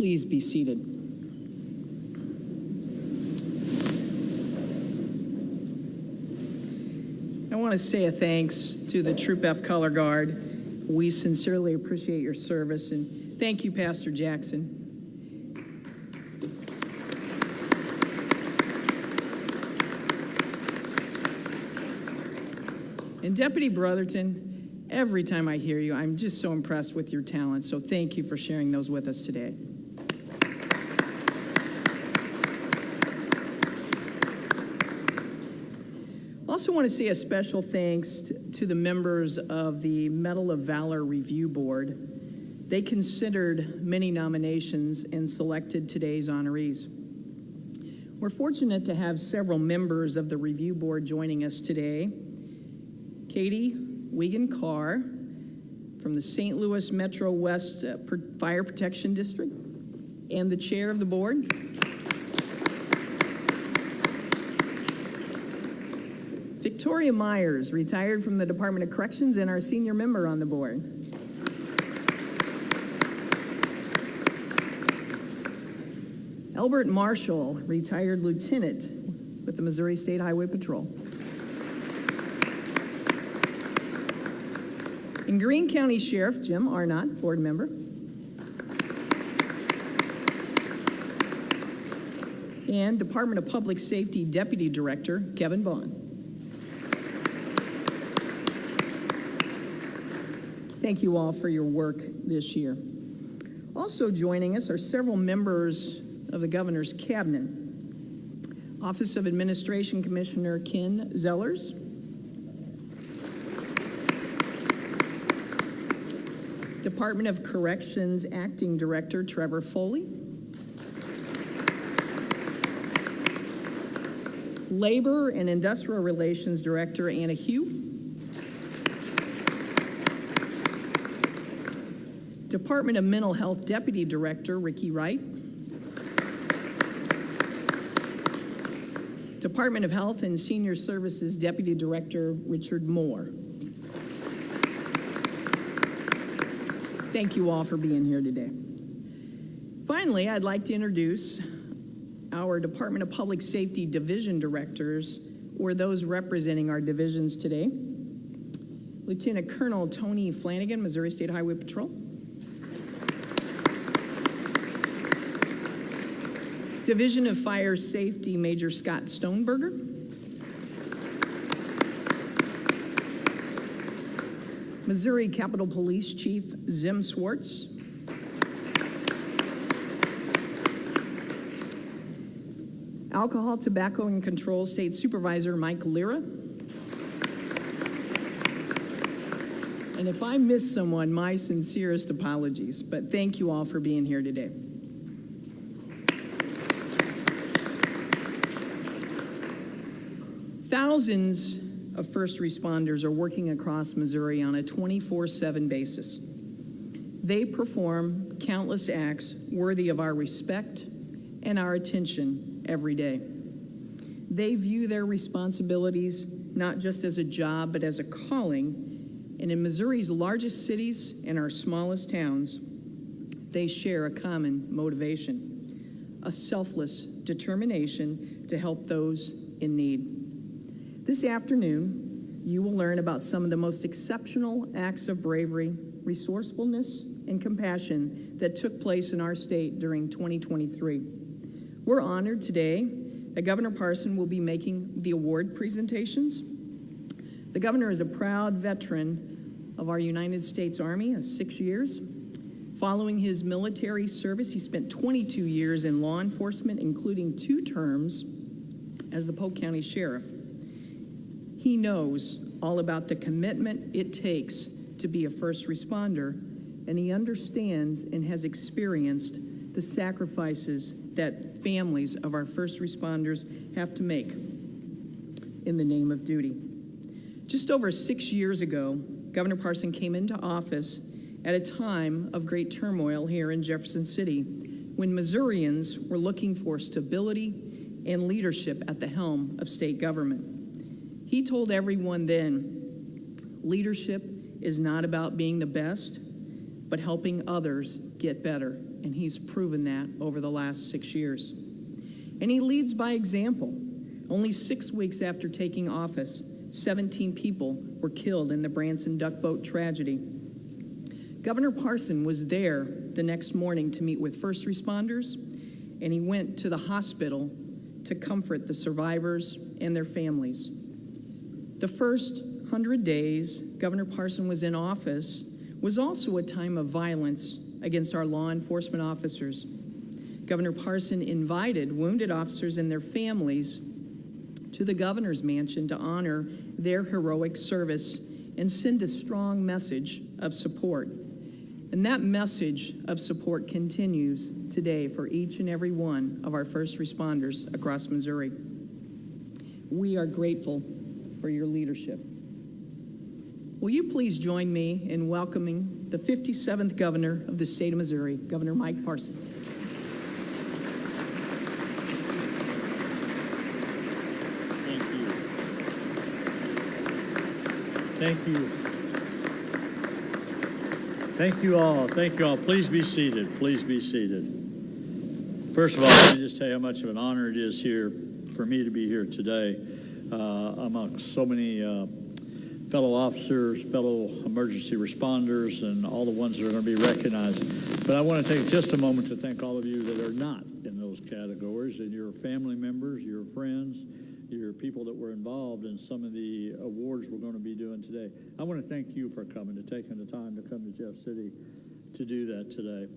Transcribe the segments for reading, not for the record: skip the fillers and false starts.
Please be seated. I want to say a thanks to the Troop F Color Guard. We sincerely appreciate your service, and thank you, Pastor Jackson. And Deputy Brotherton, every time I hear you, I'm just so impressed with your talent, so thank you for sharing those with us today. I also want to say a special thanks to the members of the Medal of Valor Review Board. They considered many nominations and selected today's honorees. We're fortunate to have several members of the review board joining us today. Katie Wiegand-Carr from the St. Louis Metro West Fire Protection District and the chair of the board. Victoria Myers, retired from the Department of Corrections and our senior member on the board. Albert Marshall, retired lieutenant with the Missouri State Highway Patrol. And Greene County Sheriff Jim Arnott, board member. And Department of Public Safety Deputy Director Kevin Bond. Thank you all for your work this year. Also joining us are several members of the Governor's Cabinet. Office of Administration Commissioner Ken Zellers. Department of Corrections Acting Director Trevor Foley. Labor and Industrial Relations Director Anna Hugh. Department of Mental Health Deputy Director Ricky Wright. Department of Health and Senior Services Deputy Director Richard Moore. Thank you all for being here today. Finally, I'd like to introduce our Department of Public Safety Division Directors, or those representing our divisions today. Lieutenant Colonel Tony Flanagan, Missouri State Highway Patrol. Division of Fire Safety Major Scott Stoneberger. Missouri Capitol Police Chief Zim Swartz. Alcohol, Tobacco, and Control State Supervisor Mike Lira. And if I missed someone, my sincerest apologies, but thank you all for being here today. Thousands of first responders are working across Missouri on a 24/7 basis. They perform countless acts worthy of our respect and our attention every day. They view their responsibilities not just as a job, but as a calling. And in Missouri's largest cities and our smallest towns, they share a common motivation, a selfless determination to help those in need. This afternoon, you will learn about some of the most exceptional acts of bravery, resourcefulness, and compassion that took place in our state during 2023. We're honored today that Governor Parson will be making the award presentations. The governor is a proud veteran of our United States Army, 6 years. Following his military service, he spent 22 years in law enforcement, including 2 terms as the Polk County Sheriff. He knows all about the commitment it takes to be a first responder, and he understands and has experienced the sacrifices that families of our first responders have to make in the name of duty. Just over 6 years ago, Governor Parson came into office at a time of great turmoil here in Jefferson City, when Missourians were looking for stability and leadership at the helm of state government. He told everyone then, leadership is not about being the best, but helping others get better and he's proven that over the last 6 years. And he leads by example. Only 6 weeks after taking office, 17 people were killed in the Branson duck boat tragedy. Governor Parson was there the next morning to meet with first responders, and he went to the hospital to comfort the survivors and their families. The first 100 days Governor Parson was in office was also a time of violence against our law enforcement officers. Governor Parson invited wounded officers and their families to the governor's mansion to honor their heroic service and send a strong message of support. And that message of support continues today for each and every one of our first responders across Missouri. We are grateful for your leadership. Will you please join me in welcoming the 57th governor of the state of Missouri, Governor Mike Parson. Thank you. Thank you all. Thank you all. Please be seated. Please be seated. First of all, let me just tell you how much of an honor it is here for me to be here today amongst so many fellow officers, fellow emergency responders, and all the ones that are going to be recognized. But I want to take just a moment to thank all of you that are not in those categories, and your family members, your friends, your people that were involved in some of the awards we're going to be doing today. I want to thank you for coming, to taking the time to come to Jeff City to do that today.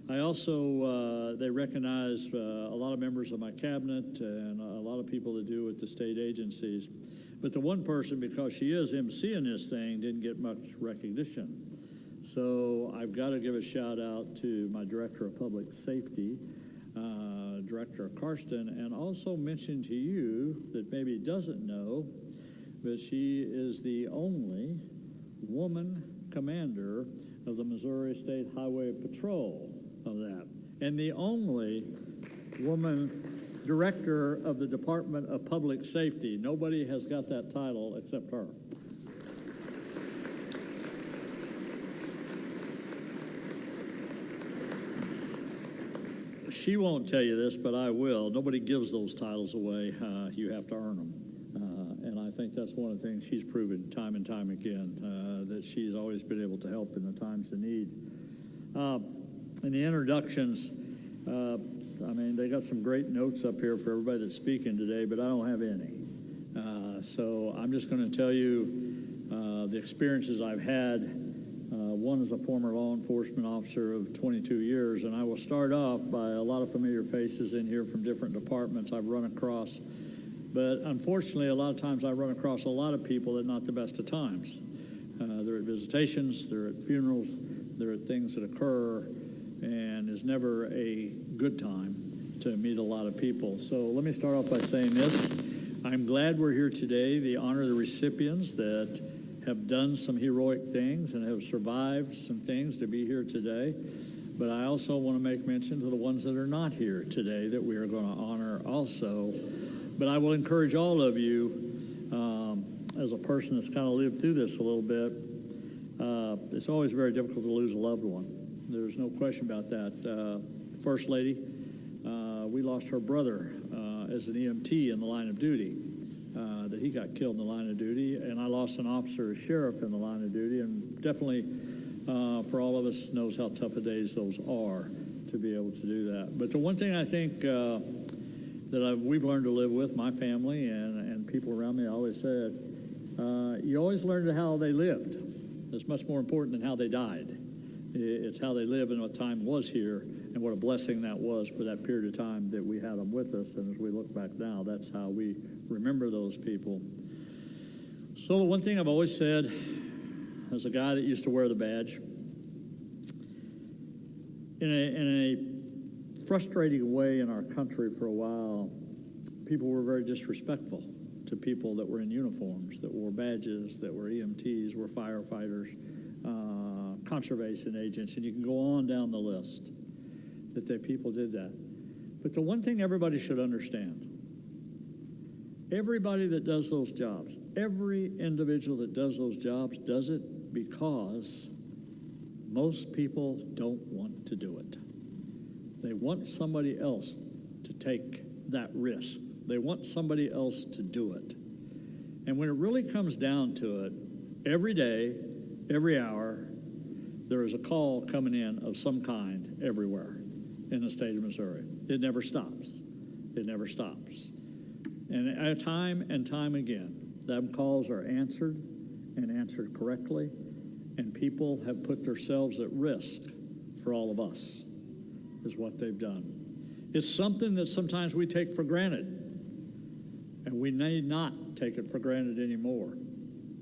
I also, they recognize a lot of members of my cabinet and a lot of people that do with the state agencies. But the one person, because she is emceeing this thing, didn't get much recognition. So I've got to give a shout out to my Director of Public Safety, Director Karsten, and also mention to you that maybe doesn't know, but she is the only woman commander of the Missouri State Highway Patrol of that, and the only woman director of the Department of Public Safety. Nobody has got that title except her. She won't tell you this, but I will. Nobody gives those titles away. You have to earn them. And I think that's one of the things she's proven time and time again, that she's always been able to help in the times of need. In the introductions, I mean, they got some great notes up here for everybody that's speaking today, but I don't have any. So I'm just going to tell you the experiences I've had. One is a former law enforcement officer of 22 years, and I will start off by a lot of familiar faces in here from different departments I've run across. But unfortunately, a lot of times I run across a lot of people at not the best of times. They're at visitations, they're at funerals, they're at things that occur, and it's never a good time to meet a lot of people. So let me start off by saying this. I'm glad we're here today to honor the recipients that have done some heroic things and have survived some things to be here today. But I also want to make mention to the ones that are not here today that we are going to honor also. But I will encourage all of you, as a person that's kind of lived through this a little bit, it's always very difficult to lose a loved one. There's no question about that. First Lady, we lost her brother as an EMT in the line of duty. That he got killed in the line of duty, and I lost an officer as sheriff in the line of duty, and definitely for all of us knows how tough a days those are to be able to do that. But the one thing I think that we've learned to live with, my family and people around me, I always said, you always learn how they lived. It's much more important than how they died. It's how they live and what time was here and what a blessing that was for that period of time that we had them with us. And as we look back now, that's how we remember those people. So the one thing I've always said, as a guy that used to wear the badge, in a frustrating way in our country for a while, people were very disrespectful to people that were in uniforms, that wore badges, that were EMTs, were firefighters, conservation agents, and you can go on down the list that people did that. But the one thing everybody should understand, everybody that does those jobs, every individual that does those jobs does it because most people don't want to do it. They want somebody else to take that risk. They want somebody else to do it. And when it really comes down to it, every day, every hour, there is a call coming in of some kind everywhere in the state of Missouri. It never stops. It never stops. And time and time again, them calls are answered and answered correctly, and people have put themselves at risk for all of us, is what they've done. It's something that sometimes we take for granted, and we need not take it for granted anymore.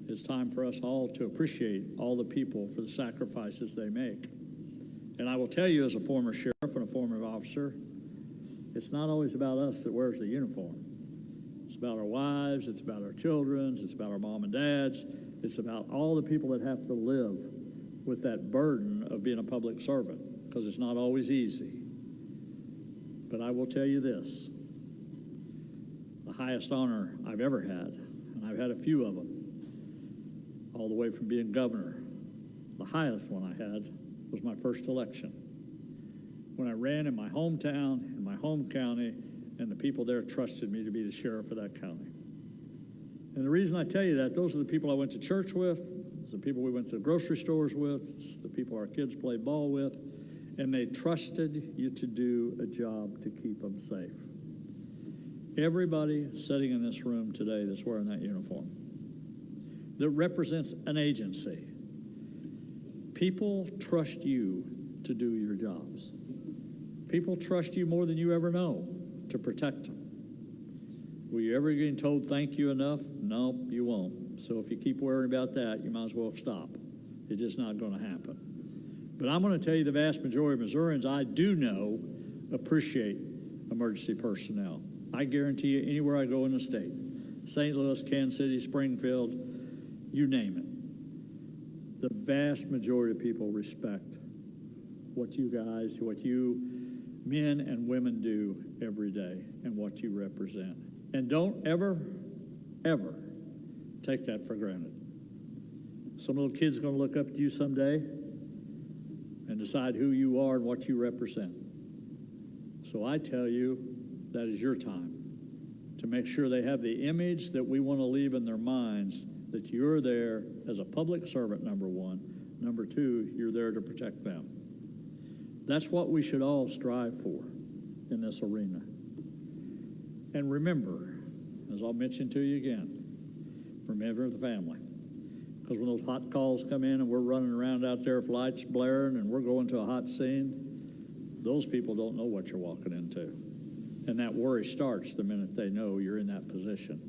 It's time for us all to appreciate all the people for the sacrifices they make. And I will tell you, as a former sheriff and a former officer, it's not always about us that wears the uniform. It's about our wives, it's about our children, it's about our mom and dads, it's about all the people that have to live with that burden of being a public servant, because it's not always easy. But I will tell you this, the highest honor I've ever had, and I've had a few of them, all the way from being governor, the highest one I had was my first election, when I ran in my hometown, in my home county, and the people there trusted me to be the sheriff of that county. And the reason I tell you that, those are the people I went to church with, it's the people we went to the grocery stores with, it's the people our kids played ball with, and they trusted you to do a job to keep them safe. Everybody sitting in this room today that's wearing that uniform, that represents an agency, people trust you to do your jobs. People trust you more than you ever know to protect them. Will you ever get told thank you enough? No, you won't. So if you keep worrying about that, you might as well stop. It's just not going to happen. But I'm going to tell you the vast majority of Missourians I do know appreciate emergency personnel. I guarantee you, anywhere I go in the state, St. Louis, Kansas City, Springfield, you name it, the vast majority of people respect what you guys, what you men and women do every day and what you represent. And don't ever, ever take that for granted. Some little kid's going to look up to you someday and decide who you are and what you represent. So I tell you, that is your time to make sure they have the image that we want to leave in their minds, that you're there as a public servant, number one. Number two, you're there to protect them. That's what we should all strive for in this arena. And remember, as I'll mention to you again, remember the family. Because when those hot calls come in and we're running around out there with lights blaring and we're going to a hot scene, those people don't know what you're walking into. And that worry starts the minute they know you're in that position.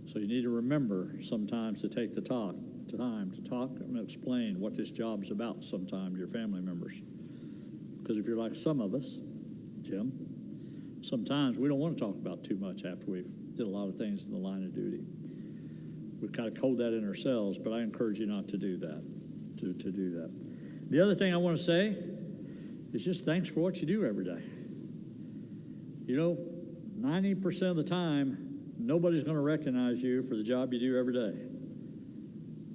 So you need to remember sometimes to take the time to talk and explain what this job's about sometime to your family members. Because if you're like some of us, Jim, sometimes we don't want to talk about too much after we've did a lot of things in the line of duty. We kind of code that in ourselves, but I encourage you not to do that, to do that. The other thing I want to say is just thanks for what you do every day. You know, 90% of the time, nobody's going to recognize you for the job you do every day.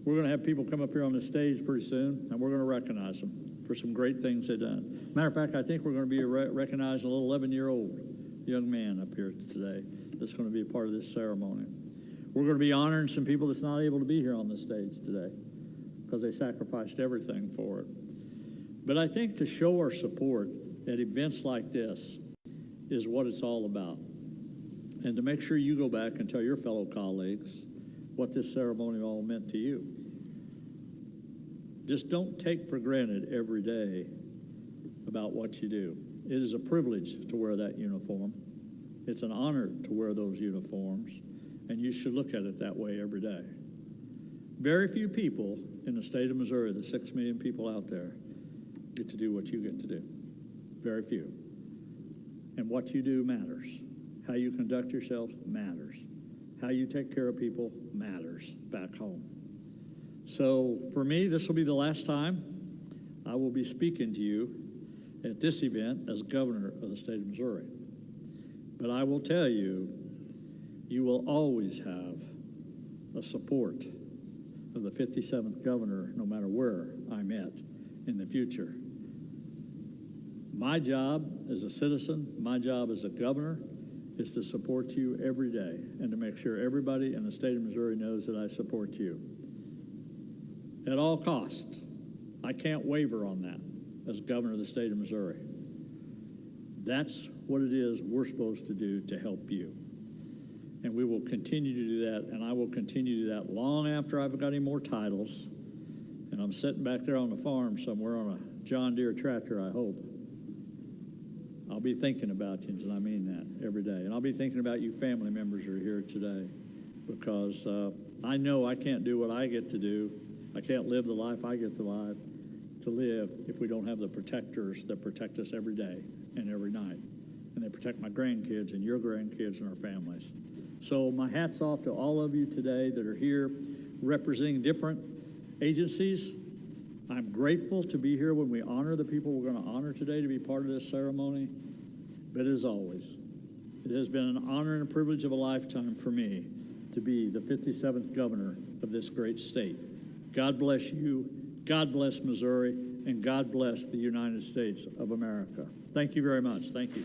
We're going to have people come up here on the stage pretty soon, and we're going to recognize them for some great things they've done. Matter of fact, I think we're going to be recognizing a little 11-year-old young man up here today that's going to be a part of this ceremony. We're going to be honoring some people that's not able to be here on the stage today because they sacrificed everything for it. But I think to show our support at events like this is what it's all about. And to make sure you go back and tell your fellow colleagues what this ceremony all meant to you. Just don't take for granted every day about what you do. It is a privilege to wear that uniform. It's an honor to wear those uniforms, and you should look at it that way every day. Very few people in the state of Missouri, the 6 million people out there, get to do what you get to do. Very few. And what you do matters. How you conduct yourself matters. How you take care of people matters back home. So for me, this will be the last time I will be speaking to you at this event as governor of the state of Missouri. But I will tell you, you will always have the support of the 57th governor, no matter where I'm at in the future. My job as a citizen, my job as a governor, is to support you every day and to make sure everybody in the state of Missouri knows that I support you. At all costs, I can't waver on that as governor of the state of Missouri. That's what it is we're supposed to do to help you. And we will continue to do that, and I will continue to do that long after I've got any more titles. And I'm sitting back there on the farm somewhere on a John Deere tractor, I hope. I'll be thinking about you, and I mean that every day. And I'll be thinking about you family members who are here today, because I know I can't do what I get to do. I can't live the life I get to live if we don't have the protectors that protect us every day and every night. And they protect my grandkids and your grandkids and our families. So my hat's off to all of you today that are here representing different agencies. I'm grateful to be here when we honor the people we're going to honor today to be part of this ceremony. But as always, it has been an honor and a privilege of a lifetime for me to be the 57th governor of this great state. God bless you, God bless Missouri, and God bless the United States of America. Thank you very much. Thank you.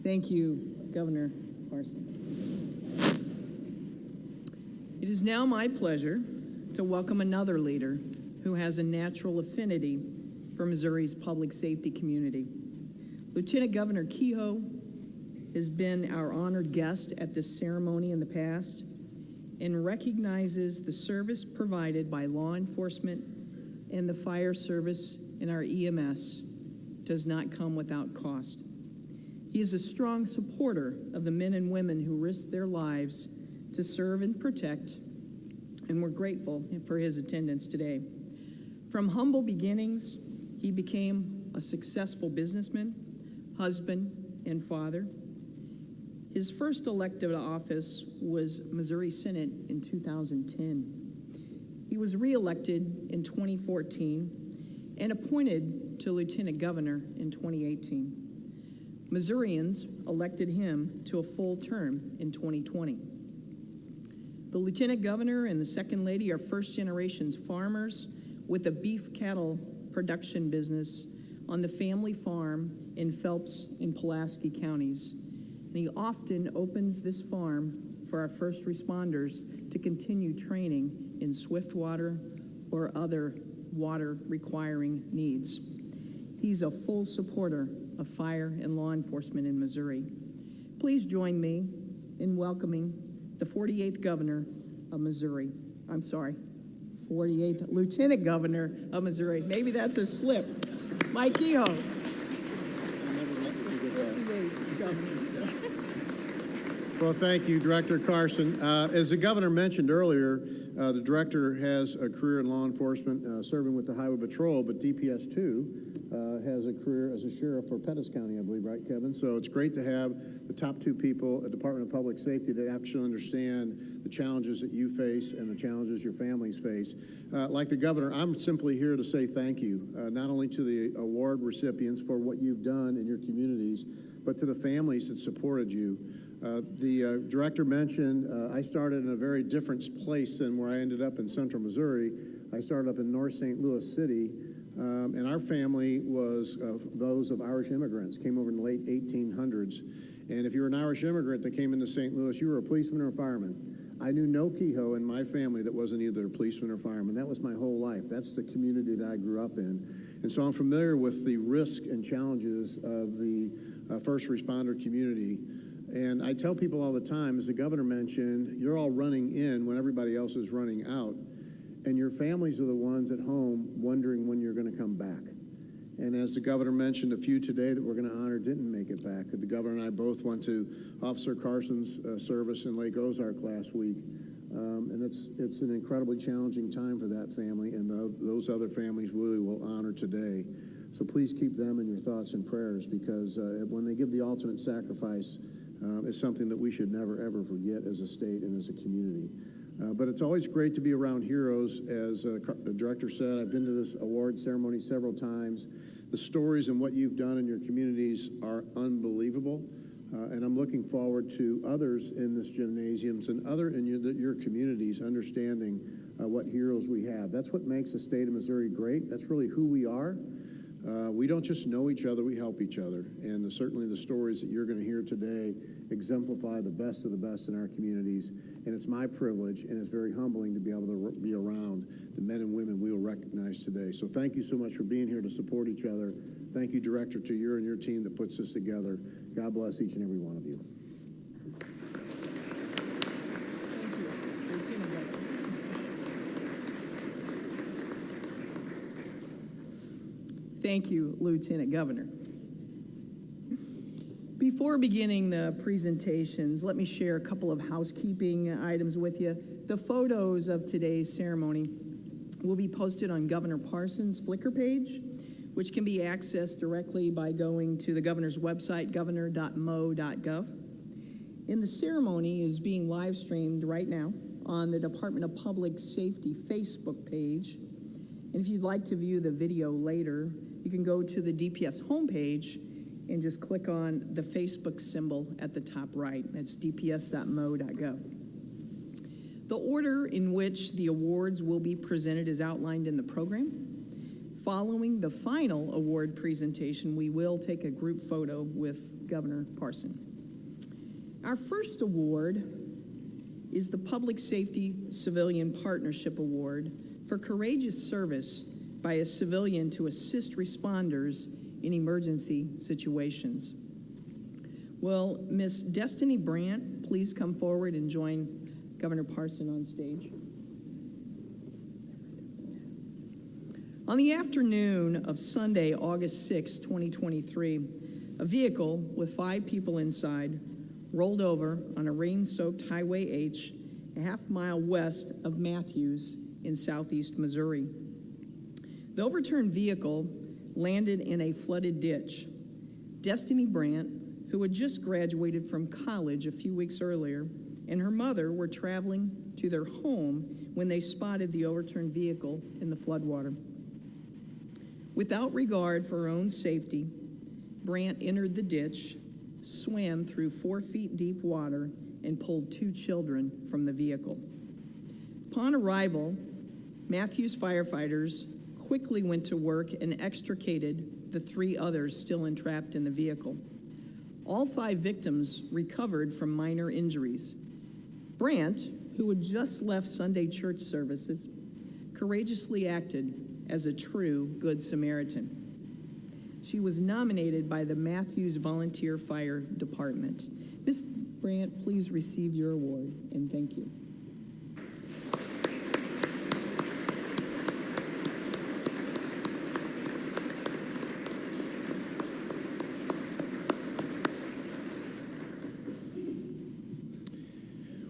Thank you, Governor Parson. It is now my pleasure to welcome another leader who has a natural affinity for Missouri's public safety community. Lieutenant Governor Kehoe has been our honored guest at this ceremony in the past and recognizes the service provided by law enforcement and the fire service and our EMS does not come without cost. He is a strong supporter of the men and women who risk their lives to serve and protect, and we're grateful for his attendance today. From humble beginnings, he became a successful businessman, husband, and father. His first elected office was Missouri Senate in 2010. He was reelected in 2014 and appointed to lieutenant governor in 2018. Missourians elected him to a full term in 2020. The lieutenant governor and the second lady are first-generation farmers with a beef cattle production business on the family farm in Phelps and Pulaski counties. And he often opens this farm for our first responders to continue training in swift water or other water-requiring needs. He's a full supporter of fire and law enforcement in Missouri. Please join me in welcoming the 48th Governor of Missouri. 48th Lieutenant Governor of Missouri. Maybe that's a slip. Mike Kehoe. Well, thank you, Director Karsten. As the governor mentioned earlier, the director has a career in law enforcement, serving with the Highway Patrol, but DPS 2 has a career as a sheriff for Pettis County, I believe, right, Kevin? So it's great to have the top two people at Department of Public Safety that actually understand the challenges that you face and the challenges your families face. Like the governor, I'm simply here to say thank you, not only to the award recipients for what you've done in your communities, but to the families that supported you. The director mentioned I started in a very different place than where I ended up in central Missouri. I started up in North St. Louis City, and our family was those of Irish immigrants, came over in the late 1800s. And if you were an Irish immigrant that came into St. Louis, you were a policeman or a fireman. I knew no Kehoe in my family that wasn't either a policeman or fireman. That was my whole life. That's the community that I grew up in. And so I'm familiar with the risk and challenges of the first responder community. And I tell people all the time, as the governor mentioned, you're all running in when everybody else is running out. And your families are the ones at home wondering when you're going to come back. And as the governor mentioned, a few today that we're going to honor didn't make it back. The governor and I both went to Officer Carson's service in Lake Ozark last week. And it's an incredibly challenging time for that family, and those other families we will honor today. So please keep them in your thoughts and prayers, because when they give the ultimate sacrifice, it's something that we should never, ever forget as a state and as a community. But it's always great to be around heroes. As the director said, I've been to this award ceremony several times. The stories and what you've done in your communities are unbelievable. And I'm looking forward to others in this gymnasiums and other in your communities understanding what heroes we have. That's what makes the state of Missouri great. That's really who we are. We don't just know each other, we help each other. And certainly the stories that you're going to hear today exemplify the best of the best in our communities. And it's my privilege, and it's very humbling to be able to be around the men and women we will recognize today. So thank you so much for being here to support each other. Thank you, Director, to you and your team that puts this together. God bless each and every one of you. Thank you, Lieutenant Governor. Before beginning the presentations, let me share a couple of housekeeping items with you. The photos of today's ceremony will be posted on Governor Parson's Flickr page, which can be accessed directly by going to the governor's website, governor.mo.gov. And the ceremony is being live streamed right now on the Department of Public Safety Facebook page. And if you'd like to view the video later, you can go to the DPS homepage and just click on the Facebook symbol at the top right. That's dps.mo.gov. The order in which the awards will be presented is outlined in the program. Following the final award presentation, we will take a group photo with Governor Parson. Our first award is the Public Safety Civilian Partnership Award for courageous service by a civilian to assist responders in emergency situations. Will Miss Destiny Brandt please come forward and join Governor Parson on stage? On the afternoon of Sunday, August 6, 2023, a vehicle with 5 people inside rolled over on a rain-soaked Highway H a half-mile west of Matthews in southeast Missouri. The overturned vehicle landed in a flooded ditch. Destiny Brandt, who had just graduated from college a few weeks earlier, and her mother were traveling to their home when they spotted the overturned vehicle in the floodwater. Without regard for her own safety, Brandt entered the ditch, swam through 4 feet deep water, and pulled 2 children from the vehicle. Upon arrival, Matthews firefighters quickly went to work and extricated the 3 others still entrapped in the vehicle. All 5 victims recovered from minor injuries. Brandt, who had just left Sunday church services, courageously acted as a true Good Samaritan. She was nominated by the Matthews Volunteer Fire Department. Ms. Brandt, please receive your award, and thank you.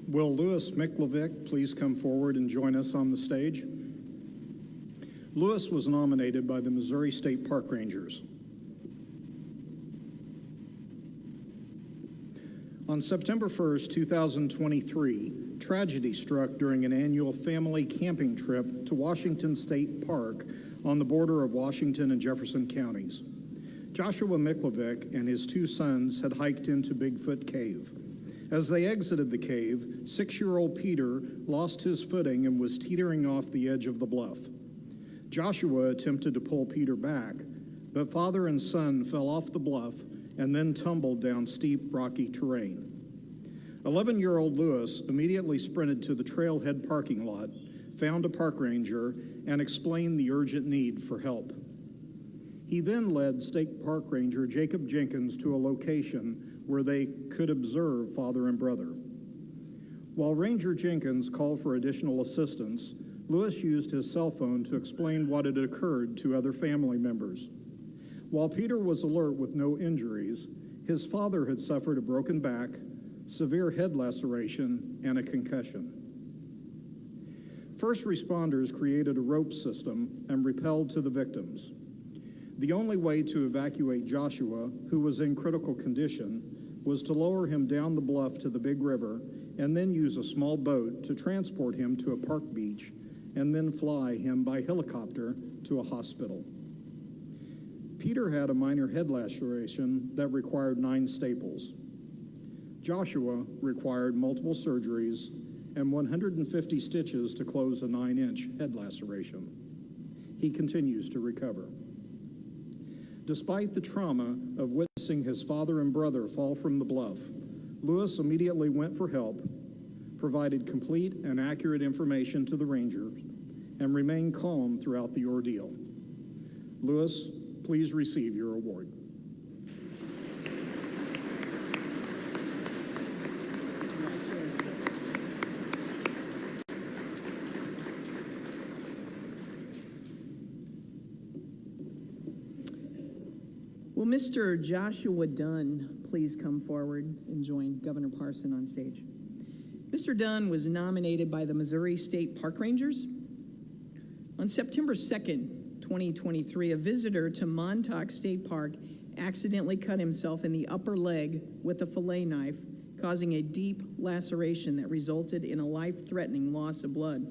Will Louis Miklovic please come forward and join us on the stage? Louis was nominated by the Missouri State Park Rangers. On September 1st, 2023, tragedy struck during an annual family camping trip to Washington State Park on the border of Washington and Jefferson counties. Joshua Miklovic and his 2 sons had hiked into Bigfoot Cave. As they exited the cave, 6-year-old Peter lost his footing and was teetering off the edge of the bluff. Joshua attempted to pull Peter back, but father and son fell off the bluff and then tumbled down steep, rocky terrain. 11-year-old Louis immediately sprinted to the trailhead parking lot, found a park ranger, and explained the urgent need for help. He then led State Park Ranger Jacob Jenkins to a location where they could observe father and brother. While Ranger Jenkins called for additional assistance, Louis used his cell phone to explain what had occurred to other family members. While Peter was alert with no injuries, his father had suffered a broken back, severe head laceration, and a concussion. First responders created a rope system and rappelled to the victims. The only way to evacuate Joshua, who was in critical condition, was to lower him down the bluff to the big river and then use a small boat to transport him to a park beach and then fly him by helicopter to a hospital. Peter had a minor head laceration that required 9 staples. Joshua required multiple surgeries and 150 stitches to close a 9-inch head laceration. He continues to recover. Despite the trauma of witnessing his father and brother fall from the bluff, Lewis immediately went for help, provided complete and accurate information to the Rangers, and remained calm throughout the ordeal. Lewis, please receive your award. Will Mr. Joshua Dunn please come forward and join Governor Parson on stage? Mr. Dunn was nominated by the Missouri State Park Rangers. On September 2nd, 2023, a visitor to Montauk State Park accidentally cut himself in the upper leg with a fillet knife, causing a deep laceration that resulted in a life-threatening loss of blood.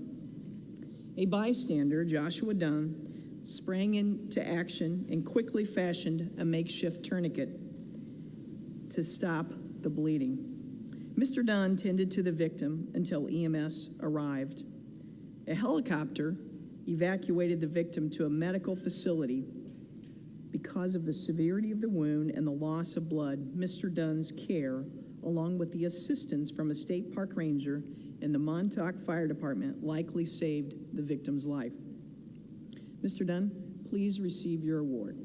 A bystander, Joshua Dunn, sprang into action and quickly fashioned a makeshift tourniquet to stop the bleeding. Mr. Dunn tended to the victim until EMS arrived. A helicopter evacuated the victim to a medical facility. Because of the severity of the wound and the loss of blood, Mr. Dunn's care, along with the assistance from a state park ranger and the Montauk Fire Department, likely saved the victim's life. Mr. Dunn, please receive your award.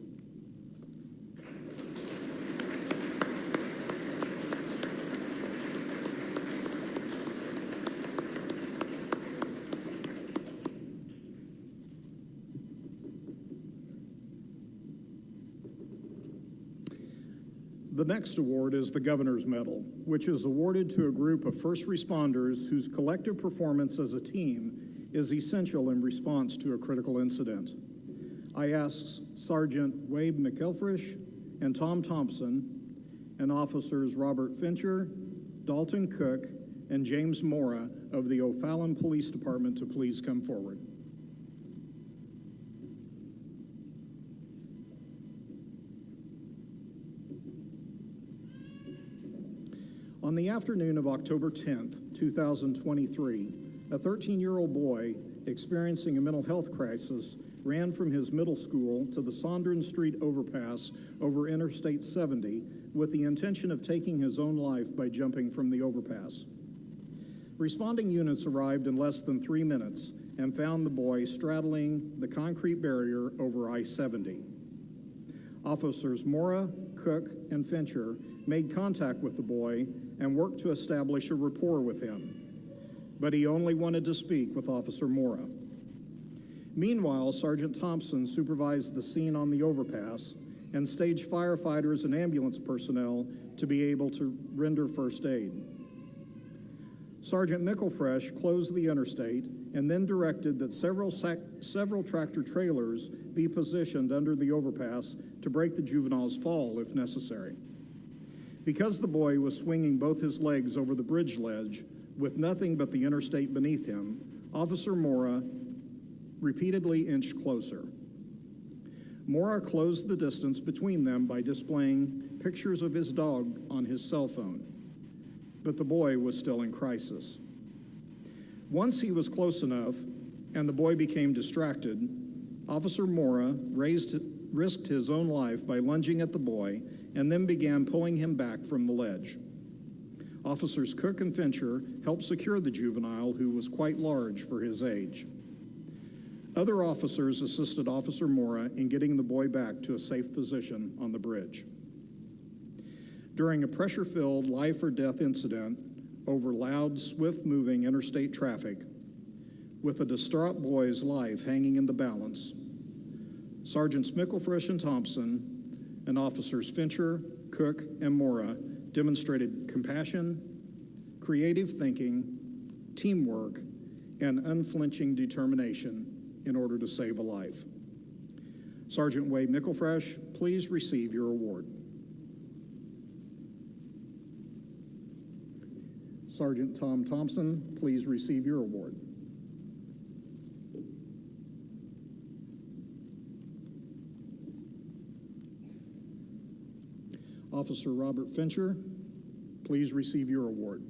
The next award is the Governor's Medal, which is awarded to a group of first responders whose collective performance as a team is essential in response to a critical incident. I ask Sergeant Wade McElfresh and Tom Thompson and officers Robert Fincher, Dalton Cook, and James Mora of the O'Fallon Police Department to please come forward. On the afternoon of October 10th, 2023, a 13-year-old boy experiencing a mental health crisis ran from his middle school to the Sondern Street overpass over Interstate 70 with the intention of taking his own life by jumping from the overpass. Responding units arrived in less than 3 minutes and found the boy straddling the concrete barrier over I-70. Officers Mora, Cook, and Fincher made contact with the boy and worked to establish a rapport with him, but he only wanted to speak with Officer Mora. Meanwhile, Sergeant Thompson supervised the scene on the overpass and staged firefighters and ambulance personnel to be able to render first aid. Sergeant Mickelfresh closed the interstate and then directed that several tractor trailers be positioned under the overpass to break the juvenile's fall if necessary. Because the boy was swinging both his legs over the bridge ledge with nothing but the interstate beneath him, Officer Mora repeatedly inched closer. Mora closed the distance between them by displaying pictures of his dog on his cell phone, but the boy was still in crisis. Once he was close enough and the boy became distracted, Officer Mora risked his own life by lunging at the boy and then began pulling him back from the ledge. Officers Cook and Fincher helped secure the juvenile, who was quite large for his age. Other officers assisted Officer Mora in getting the boy back to a safe position on the bridge. During a pressure-filled life-or-death incident over loud, swift-moving interstate traffic, with a distraught boy's life hanging in the balance, Sergeants Mickelfresh and Thompson and Officers Fincher, Cook, and Mora demonstrated compassion, creative thinking, teamwork, and unflinching determination in order to save a life. Sergeant Wade Mickelfresh, please receive your award. Sergeant Tom Thompson, please receive your award. Officer Robert Fincher, please receive your award.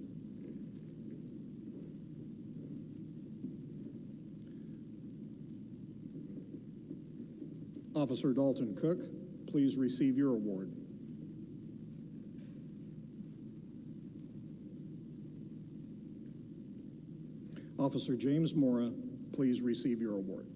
Officer Dalton Cook, please receive your award. Officer James Mora, please receive your award.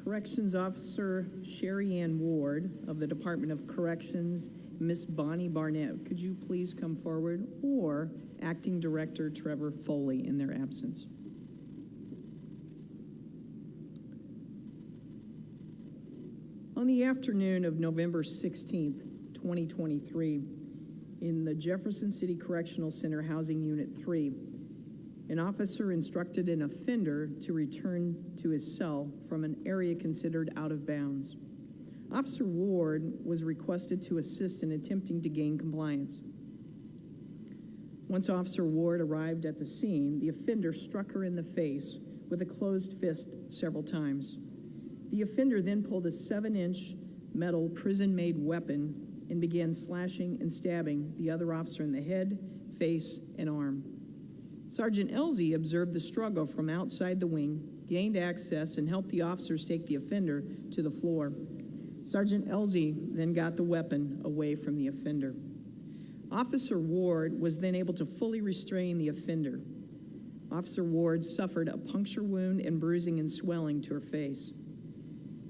Corrections Officer Sherry Ann Ward of the Department of Corrections, Miss Bonnie Barnett, could you please come forward, or Acting Director Trevor Foley in their absence. On the afternoon of November 16th, 2023, in the Jefferson City Correctional Center Housing Unit 3, an officer instructed an offender to return to his cell from an area considered out of bounds. Officer Ward was requested to assist in attempting to gain compliance. Once Officer Ward arrived at the scene, the offender struck her in the face with a closed fist several times. The offender then pulled a 7-inch metal prison-made weapon and began slashing and stabbing the other officer in the head, face, and arm. Sergeant Elzey observed the struggle from outside the wing, gained access, and helped the officers take the offender to the floor. Sergeant Elzey then got the weapon away from the offender. Officer Ward was then able to fully restrain the offender. Officer Ward suffered a puncture wound and bruising and swelling to her face.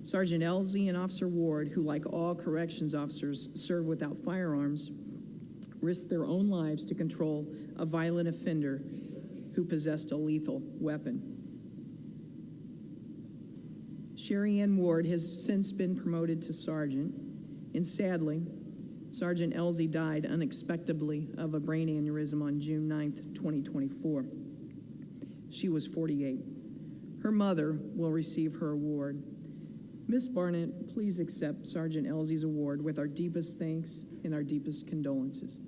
Sergeant Elzey and Officer Ward, who like all corrections officers serve without firearms, risked their own lives to control a violent offender who possessed a lethal weapon. Sherry Ann Ward has since been promoted to sergeant, and sadly, Sergeant Elzey died unexpectedly of a brain aneurysm on June 9th, 2024. She was 48. Her mother will receive her award. Ms. Barnett, please accept Sergeant Elzey's award with our deepest thanks and our deepest condolences.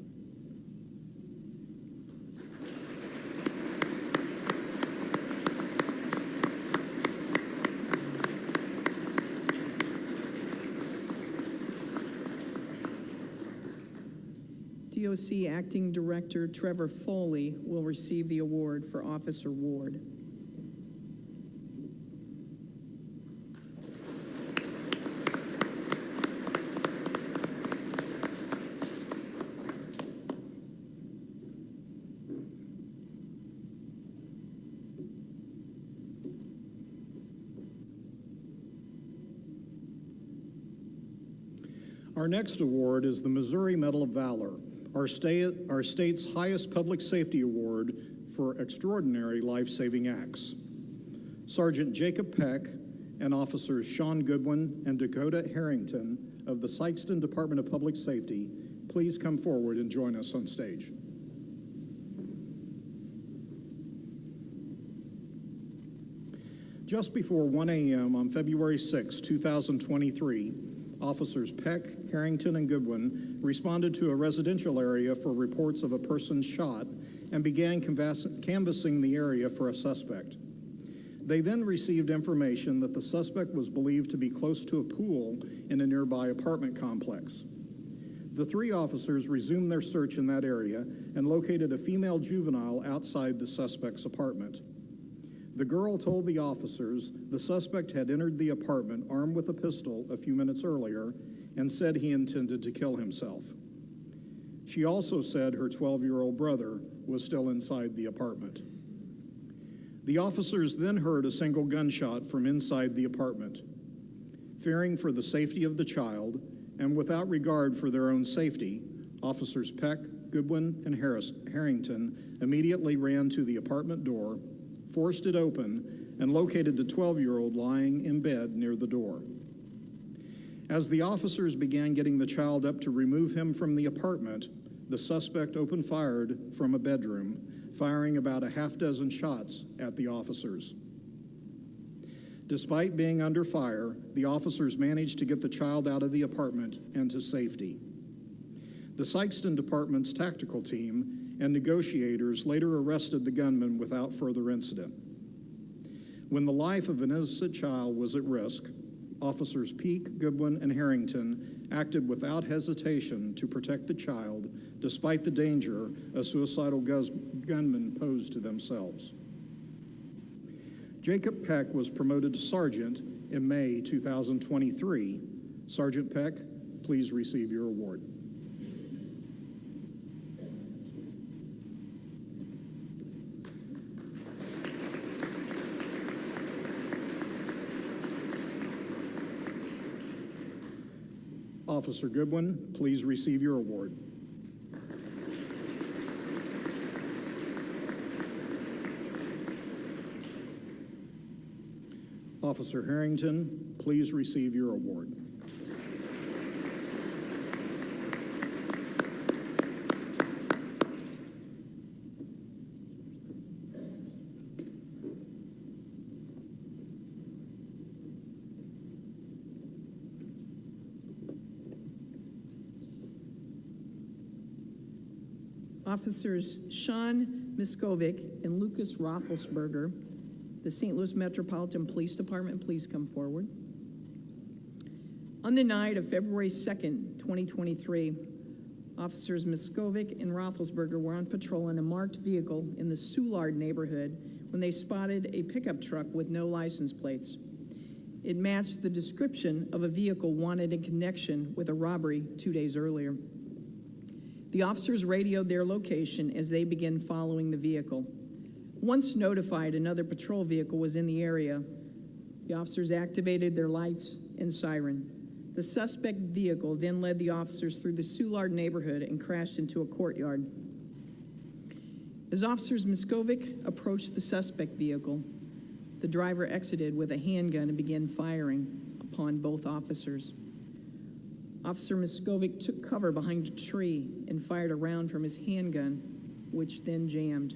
DOC Acting Director Trevor Foley will receive the award for Officer Ward. Our next award is the Missouri Medal of Valor, our state's highest public safety award for extraordinary life-saving acts. Sergeant Jacob Peck and Officers Sean Goodwin and Dakota Harrington of the Sikeston Department of Public Safety, please come forward and join us on stage. Just before 1 a.m. on February 6, 2023, Officers Peck, Harrington, and Goodwin responded to a residential area for reports of a person shot and began canvassing the area for a suspect. They then received information that the suspect was believed to be close to a pool in a nearby apartment complex. The 3 officers resumed their search in that area and located a female juvenile outside the suspect's apartment. The girl told the officers the suspect had entered the apartment armed with a pistol a few minutes earlier and said he intended to kill himself. She also said her 12-year-old brother was still inside the apartment. The officers then heard a single gunshot from inside the apartment. Fearing for the safety of the child and without regard for their own safety, Officers Peck, Goodwin and Harrington immediately ran to the apartment door, forced it open, and located the 12-year-old lying in bed near the door. As the officers began getting the child up to remove him from the apartment, the suspect opened fire from a bedroom, firing about a half-dozen shots at the officers. Despite being under fire, the officers managed to get the child out of the apartment and to safety. The Sikeston Department's tactical team and negotiators later arrested the gunman without further incident. When the life of an innocent child was at risk, Officers Peake, Goodwin, and Harrington acted without hesitation to protect the child, despite the danger a suicidal gunman posed to themselves. Jacob Peck was promoted to sergeant in May 2023. Sergeant Peck, please receive your award. Officer Goodwin, please receive your award. Officer Harrington, please receive your award. Officers Sean Miskovic and Lucas Roethlisberger, the St. Louis Metropolitan Police Department, please come forward. On the night of February 2nd, 2023, Officers Miskovic and Roethlisberger were on patrol in a marked vehicle in the Soulard neighborhood when they spotted a pickup truck with no license plates. It matched the description of a vehicle wanted in connection with a robbery 2 days earlier. The officers radioed their location as they began following the vehicle. Once notified another patrol vehicle was in the area, the officers activated their lights and siren. The suspect vehicle then led the officers through the Soulard neighborhood and crashed into a courtyard. As Officers Miskovic approached the suspect vehicle, the driver exited with a handgun and began firing upon both officers. Officer Miskovic took cover behind a tree and fired a round from his handgun, which then jammed.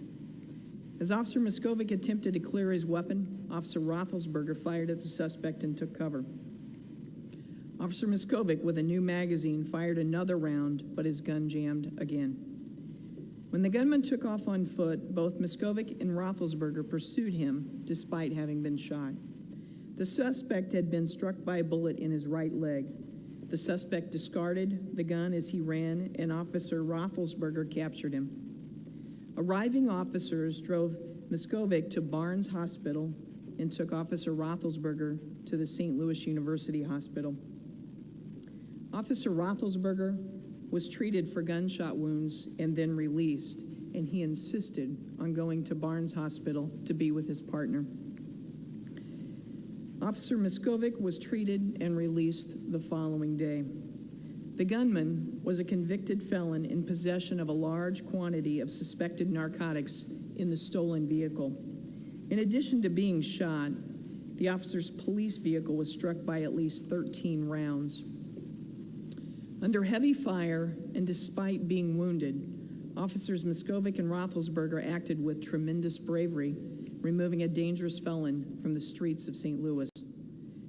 As Officer Miskovic attempted to clear his weapon, Officer Roethlisberger fired at the suspect and took cover. Officer Miskovic, with a new magazine, fired another round, but his gun jammed again. When the gunman took off on foot, both Miskovic and Roethlisberger pursued him despite having been shot. The suspect had been struck by a bullet in his right leg. The suspect discarded the gun as he ran, and Officer Roethlisberger captured him. Arriving officers drove Miskovic to Barnes Hospital and took Officer Roethlisberger to the St. Louis University Hospital. Officer Roethlisberger was treated for gunshot wounds and then released, and he insisted on going to Barnes Hospital to be with his partner. Officer Miskovic was treated and released the following day. The gunman was a convicted felon in possession of a large quantity of suspected narcotics in the stolen vehicle. In addition to being shot, the officer's police vehicle was struck by at least 13 rounds. Under heavy fire and despite being wounded, Officers Miskovic and Roethlisberger acted with tremendous bravery, removing a dangerous felon from the streets of St. Louis.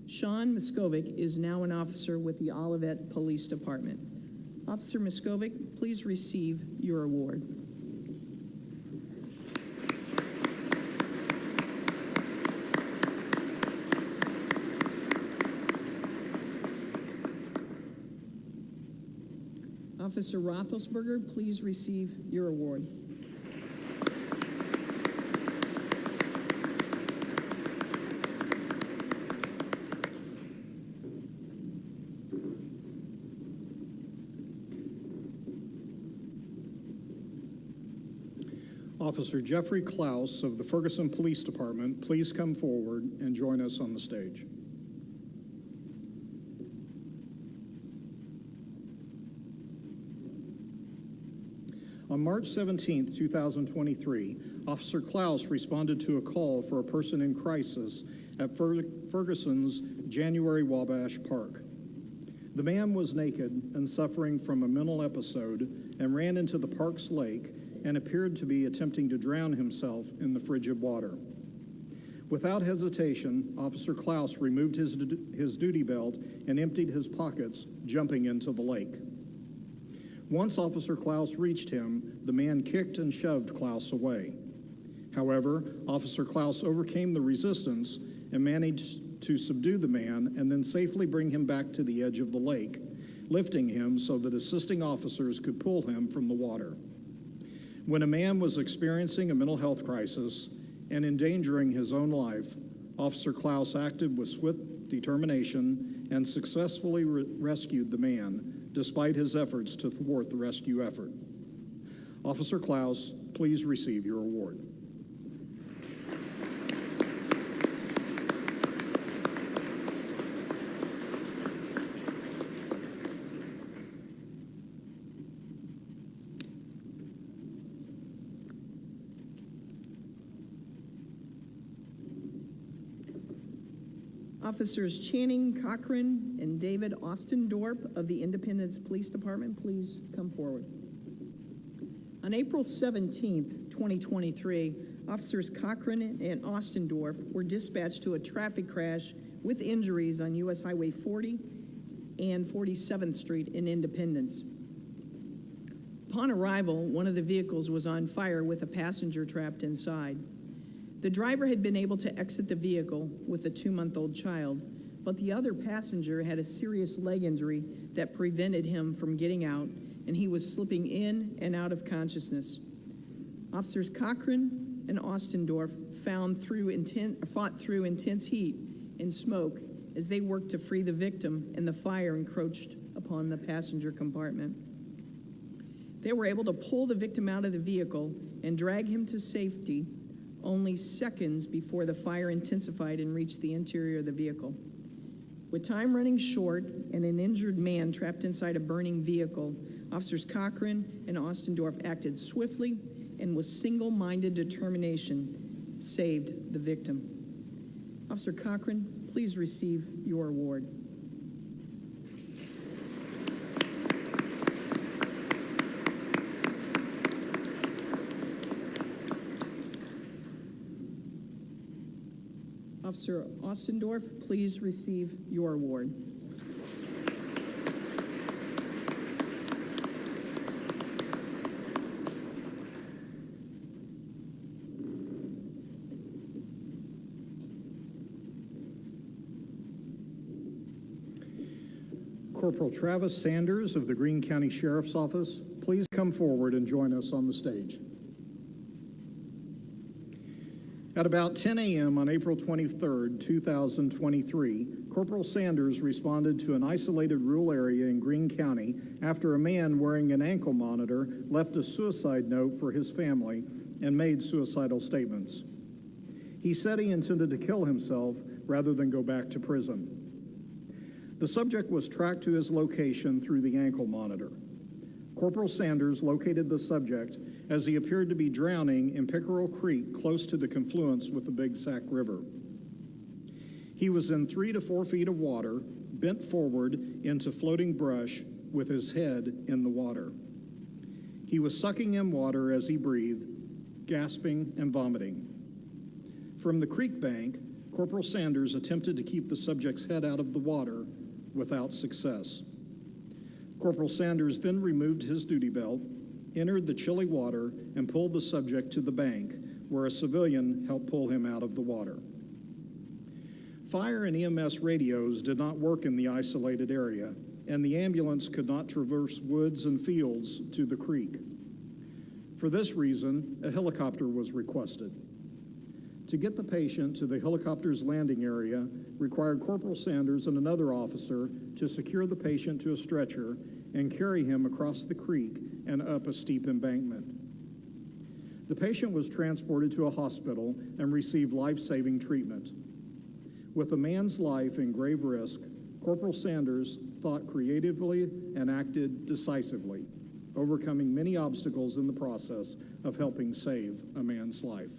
Sean Miskovic is now an officer with the Olivet Police Department. Officer Miskovic, please receive your award. Officer Roethlisberger, please receive your award. Officer Jeffrey Klaus of the Ferguson Police Department, please come forward and join us on the stage. On March 17, 2023, Officer Klaus responded to a call for a person in crisis at Ferguson's January Wabash Park. The man was naked and suffering from a mental episode and ran into the park's lake and appeared to be attempting to drown himself in the frigid water. Without hesitation, Officer Klaus removed his duty belt and emptied his pockets, jumping into the lake. Once Officer Klaus reached him, the man kicked and shoved Klaus away. However, Officer Klaus overcame the resistance and managed to subdue the man and then safely bring him back to the edge of the lake, lifting him so that assisting officers could pull him from the water. When a man was experiencing a mental health crisis and endangering his own life, Officer Klaus acted with swift determination and successfully rescued the man, despite his efforts to thwart the rescue effort. Officer Klaus, please receive your award. Officers Channing Cochran and David Ostendorp of the Independence Police Department, please come forward. On April 17th, 2023, Officers Cochran and Ostendorp were dispatched to a traffic crash with injuries on U.S. Highway 40 and 47th Street in Independence. Upon arrival, one of the vehicles was on fire with a passenger trapped inside. The driver had been able to exit the vehicle with a 2-month-old child, but the other passenger had a serious leg injury that prevented him from getting out, and he was slipping in and out of consciousness. Officers Cochran and Ostendorf fought through intense heat and smoke as they worked to free the victim, and the fire encroached upon the passenger compartment. They were able to pull the victim out of the vehicle and drag him to safety only seconds before the fire intensified and reached the interior of the vehicle. With time running short and an injured man trapped inside a burning vehicle, Officers Cochran and Ostendorf acted swiftly and with single-minded determination saved the victim. Officer Cochran, please receive your award. Officer Ostendorf, please receive your award. Corporal Travis Sanders of the Greene County Sheriff's Office, please come forward and join us on the stage. At about 10 a.m. on April 23, 2023, Corporal Sanders responded to an isolated rural area in Greene County after a man wearing an ankle monitor left a suicide note for his family and made suicidal statements. He said he intended to kill himself rather than go back to prison. The subject was tracked to his location through the ankle monitor. Corporal Sanders located the subject as he appeared to be drowning in Pickerel Creek close to the confluence with the Big Sac River. He was in 3 to 4 feet of water, bent forward into floating brush with his head in the water. He was sucking in water as he breathed, gasping and vomiting. From the creek bank, Corporal Sanders attempted to keep the subject's head out of the water without success. Corporal Sanders then removed his duty belt, entered the chilly water, and pulled the subject to the bank, where a civilian helped pull him out of the water. Fire and EMS radios did not work in the isolated area, and the ambulance could not traverse woods and fields to the creek. For this reason, a helicopter was requested. To get the patient to the helicopter's landing area required Corporal Sanders and another officer to secure the patient to a stretcher and carry him across the creek and up a steep embankment. The patient was transported to a hospital and received life-saving treatment. With a man's life in grave risk, Corporal Sanders thought creatively and acted decisively. overcoming many obstacles in the process of helping save a man's life.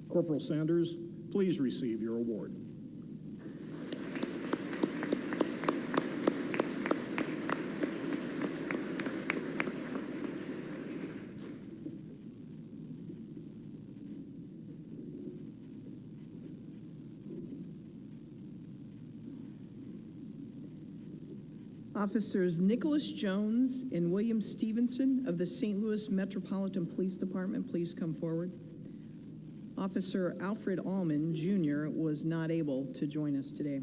Corporal Sanders, please receive your award. Officers Nicholas Jones and William Stevenson of the St. Louis Metropolitan Police Department, please come forward. Officer Alfred Allman, Jr. was not able to join us today.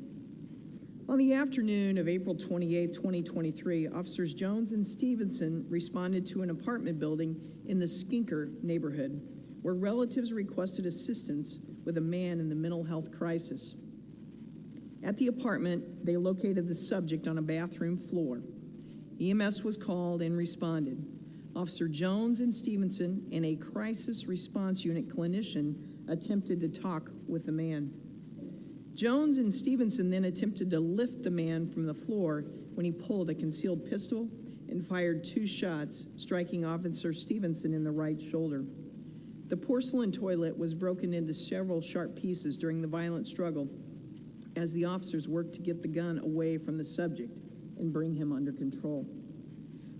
On the afternoon of April 28, 2023, Officers Jones and Stevenson responded to an apartment building in the Skinker neighborhood where relatives requested assistance with a man in the mental health crisis. At the apartment, they located the subject on a bathroom floor. EMS was called and responded. Officer Jones and Stevenson and a crisis response unit clinician attempted to talk with the man. Jones and Stevenson then attempted to lift the man from the floor when he pulled a concealed pistol and fired 2 shots, striking Officer Stevenson in the right shoulder. The porcelain toilet was broken into several sharp pieces during the violent struggle as the officers worked to get the gun away from the subject and bring him under control.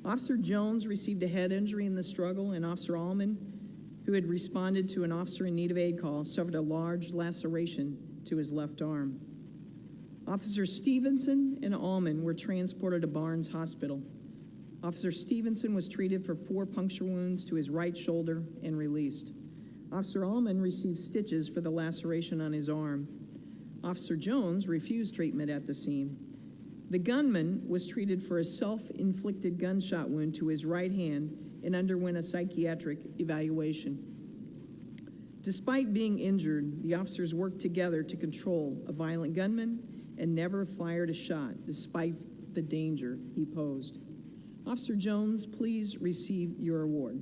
Officer Jones received a head injury in the struggle, and Officer Allman, who had responded to an officer in need of aid call, suffered a large laceration to his left arm. Officers Stevenson and Allman were transported to Barnes Hospital. Officer Stevenson was treated for 4 puncture wounds to his right shoulder and released. Officer Allman received stitches for the laceration on his arm. Officer Jones refused treatment at the scene. The gunman was treated for a self-inflicted gunshot wound to his right hand and underwent a psychiatric evaluation. Despite being injured, the officers worked together to control a violent gunman and never fired a shot, despite the danger he posed. Officer Jones, please receive your award.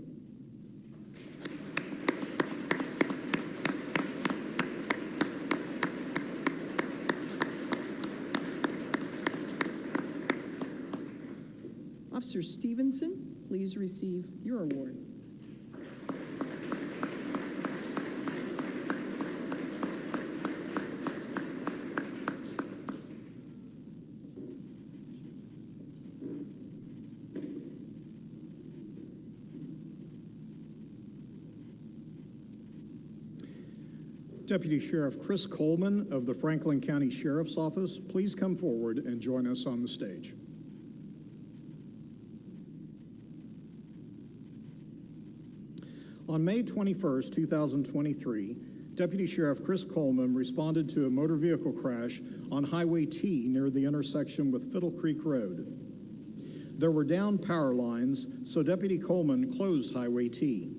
Officer Stevenson, please receive your award. Deputy Sheriff Chris Coleman of the Franklin County Sheriff's Office, please come forward and join us on the stage. On May 21, 2023, Deputy Sheriff Chris Coleman responded to a motor vehicle crash on Highway T near the intersection with Fiddle Creek Road. There were down power lines, so Deputy Coleman closed Highway T.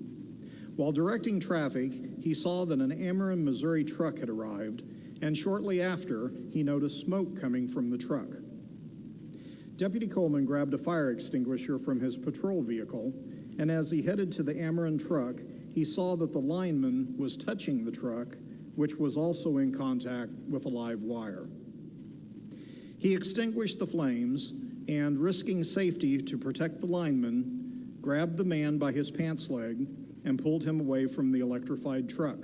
While directing traffic, he saw that an Ameren, Missouri truck had arrived, and shortly after, he noticed smoke coming from the truck. Deputy Coleman grabbed a fire extinguisher from his patrol vehicle, and as he headed to the Ameren truck, he saw that the lineman was touching the truck, which was also in contact with a live wire. He extinguished the flames and, risking safety to protect the lineman, grabbed the man by his pants leg and pulled him away from the electrified truck.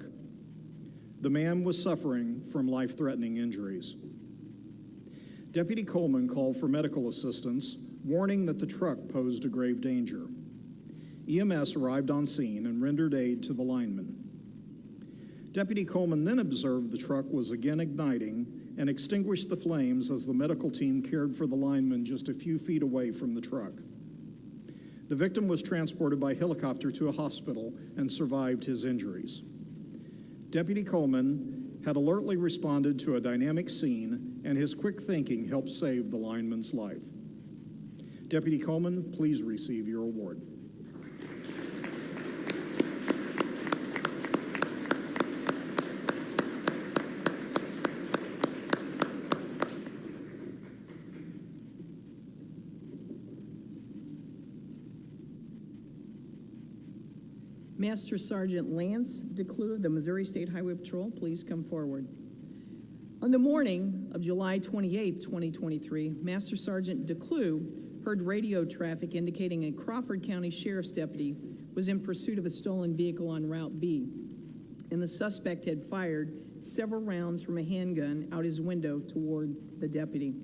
The man was suffering from life-threatening injuries. Deputy Coleman called for medical assistance, warning that the truck posed a grave danger. EMS arrived on scene and rendered aid to the lineman. Deputy Coleman then observed the truck was again igniting and extinguished the flames as the medical team cared for the lineman just a few feet away from the truck. The victim was transported by helicopter to a hospital and survived his injuries. Deputy Coleman had alertly responded to a dynamic scene, and his quick thinking helped save the lineman's life. Deputy Coleman, please receive your award. Master Sergeant Lance DeClue of the Missouri State Highway Patrol, please come forward. On the morning of July 28, 2023, Master Sergeant DeClue heard radio traffic indicating a Crawford County Sheriff's deputy was in pursuit of a stolen vehicle on Route B, and the suspect had fired several rounds from a handgun out his window toward the deputy.